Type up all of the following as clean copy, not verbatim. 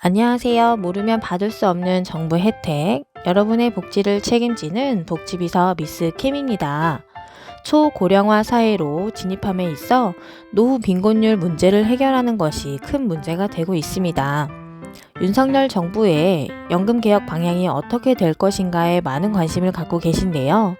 안녕하세요. 모르면 받을 수 없는 정부 혜택, 여러분의 복지를 책임지는 복지비서 미스 캠입니다. 초고령화 사회로 진입함에 있어 노후 빈곤율 문제를 해결하는 것이 큰 문제가 되고 있습니다. 윤석열 정부의 연금 개혁 방향이 어떻게 될 것인가에 많은 관심을 갖고 계신데요.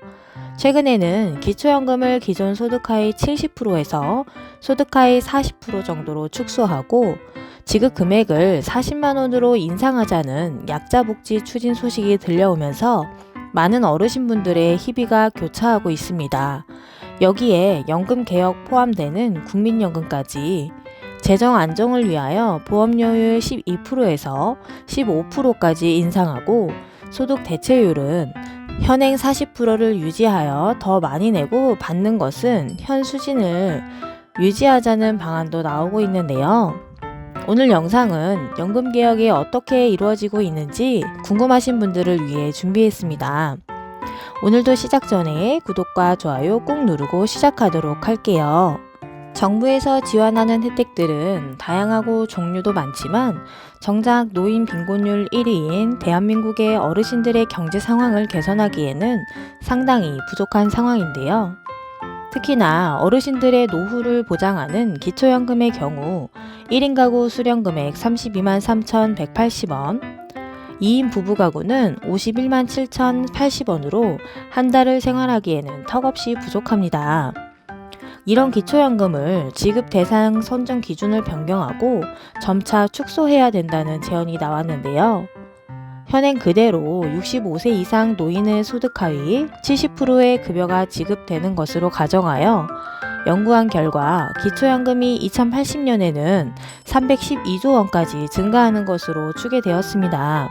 최근에는 기초연금을 기존 소득하의 70%에서 소득하의 40% 정도로 축소하고 지급 금액을 40만 원으로 인상하자는 약자복지 추진 소식이 들려오면서 많은 어르신분들의 희비가 교차하고 있습니다. 여기에 연금 개혁 포함되는 국민연금까지 재정 안정을 위하여 보험료율 12%에서 15%까지 인상하고 소득 대체율은 현행 40%를 유지하여 더 많이 내고 받는 것은 현 수준을 유지하자는 방안도 나오고 있는데요. 오늘 영상은 연금 개혁이 어떻게 이루어지고 있는지 궁금하신 분들을 위해 준비했습니다. 오늘도 시작 전에 구독과 좋아요 꾹 누르고 시작하도록 할게요. 정부에서 지원하는 혜택들은 다양하고 종류도 많지만 정작 노인 빈곤율 1위인 대한민국의 어르신들의 경제 상황을 개선하기에는 상당히 부족한 상황인데요. 특히나 어르신들의 노후를 보장하는 기초연금의 경우 1인 가구 수령금액 32만 3,180원, 2인 부부가구는 51만 7,080원으로 한 달을 생활하기에는 턱없이 부족합니다. 이런 기초연금을 지급 대상 선정 기준을 변경하고 점차 축소해야 된다는 제언이 나왔는데요. 현행 그대로 65세 이상 노인의 소득 하위 70%의 급여가 지급되는 것으로 가정하여 연구한 결과 기초연금이 2080년에는 312조 원까지 증가하는 것으로 추계되었습니다.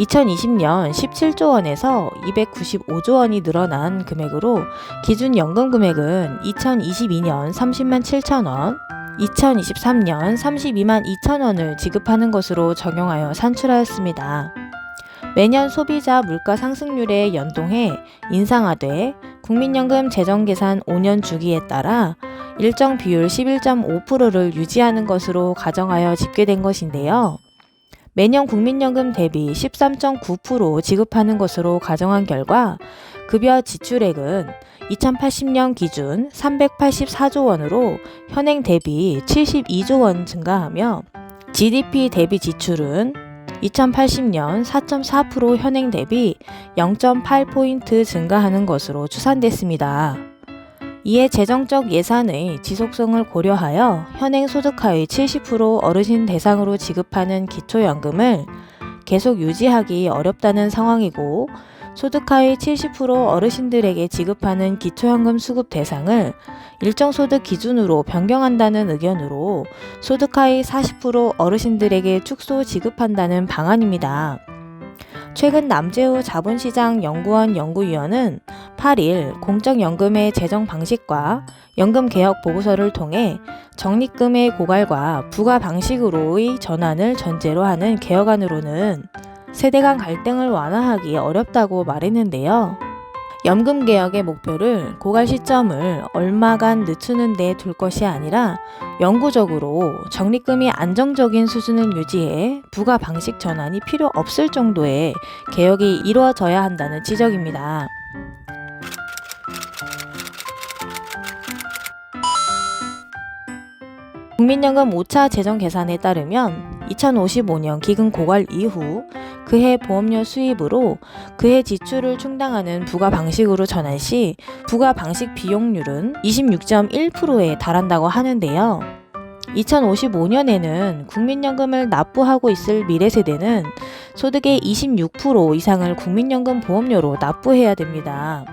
2020년 17조 원에서 295조 원이 늘어난 금액으로 기준 연금 금액은 2022년 30만 7천 원, 2023년 32만 2천 원을 지급하는 것으로 적용하여 산출하였습니다. 매년 소비자 물가 상승률에 연동해 인상하되 국민연금 재정계산 5년 주기에 따라 일정 비율 11.5%를 유지하는 것으로 가정하여 집계된 것인데요. 매년 국민연금 대비 13.9% 지급하는 것으로 가정한 결과 급여 지출액은 2080년 기준 384조 원으로 현행 대비 72조 원 증가하며 GDP 대비 지출은 2080년 4.4% 현행 대비 0.8포인트 증가하는 것으로 추산됐습니다. 이에 재정적 예산의 지속성을 고려하여 현행 소득하의 70% 어르신 대상으로 지급하는 기초연금을 계속 유지하기 어렵다는 상황이고 소득하의 70% 어르신들에게 지급하는 기초연금 수급 대상을 일정 소득 기준으로 변경한다는 의견으로 소득하의 40% 어르신들에게 축소 지급한다는 방안입니다. 최근 남재우 자본시장 연구원 연구위원은 8일 공적연금의 재정 방식과 연금 개혁 보고서를 통해 적립금의 고갈과 부과 방식으로의 전환을 전제로 하는 개혁안으로는 세대 간 갈등을 완화하기 어렵다고 말했는데요. 연금 개혁의 목표를 고갈 시점을 얼마간 늦추는 데 둘 것이 아니라 영구적으로 적립금이 안정적인 수준을 유지해 부과 방식 전환이 필요 없을 정도의 개혁이 이루어져야 한다는 지적입니다. 국민연금 5차 재정 계산에 따르면 2055년 기금 고갈 이후 그해 보험료 수입으로 그해 지출을 충당하는 부과 방식으로 전환 시 부과 방식 비용률은 26.1%에 달한다고 하는데요. 2055년에는 국민연금을 납부하고 있을 미래 세대는 소득의 26% 이상을 국민연금 보험료로 납부해야 됩니다.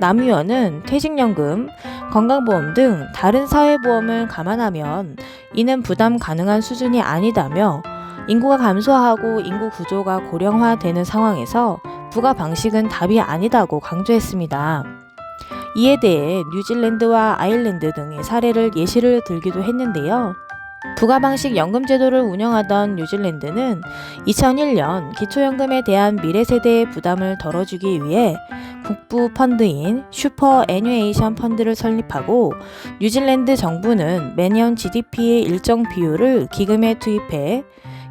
남위원은 퇴직연금, 건강보험 등 다른 사회보험을 감안하면 이는 부담 가능한 수준이 아니다며 인구가 감소하고 인구 구조가 고령화되는 상황에서 부과 방식은 답이 아니다고 강조했습니다. 이에 대해 뉴질랜드와 아일랜드 등의 사례를 예시를 들기도 했는데요. 부가방식 연금제도를 운영하던 뉴질랜드는 2001년 기초연금에 대한 미래세대의 부담을 덜어주기 위해 국부 펀드인 슈퍼애뉴에이션 펀드를 설립하고 뉴질랜드 정부는 매년 GDP의 일정 비율을 기금에 투입해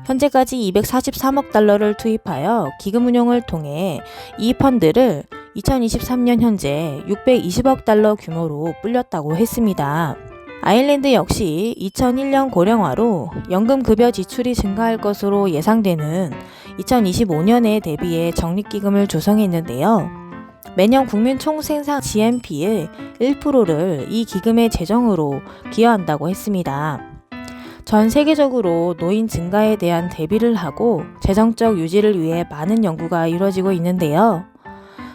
현재까지 243억 달러를 투입하여 기금 운용을 통해 이 펀드를 2023년 현재 620억 달러 규모로 불렸다고 했습니다. 아일랜드 역시 2001년 고령화로 연금급여 지출이 증가할 것으로 예상되는 2025년에 대비해 적립기금을 조성했는데요. 매년 국민 총생산 GNP의 1%를 이 기금의 재정으로 기여한다고 했습니다. 전 세계적으로 노인 증가에 대한 대비를 하고 재정적 유지를 위해 많은 연구가 이루어지고 있는데요.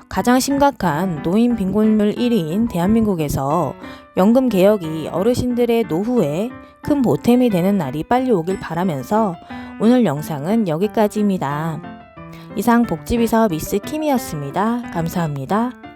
가장 심각한 노인 빈곤율 1위인 대한민국에서 연금 개혁이 어르신들의 노후에 큰 보탬이 되는 날이 빨리 오길 바라면서 오늘 영상은 여기까지입니다. 이상 복지비서 미스 킴이었습니다. 감사합니다.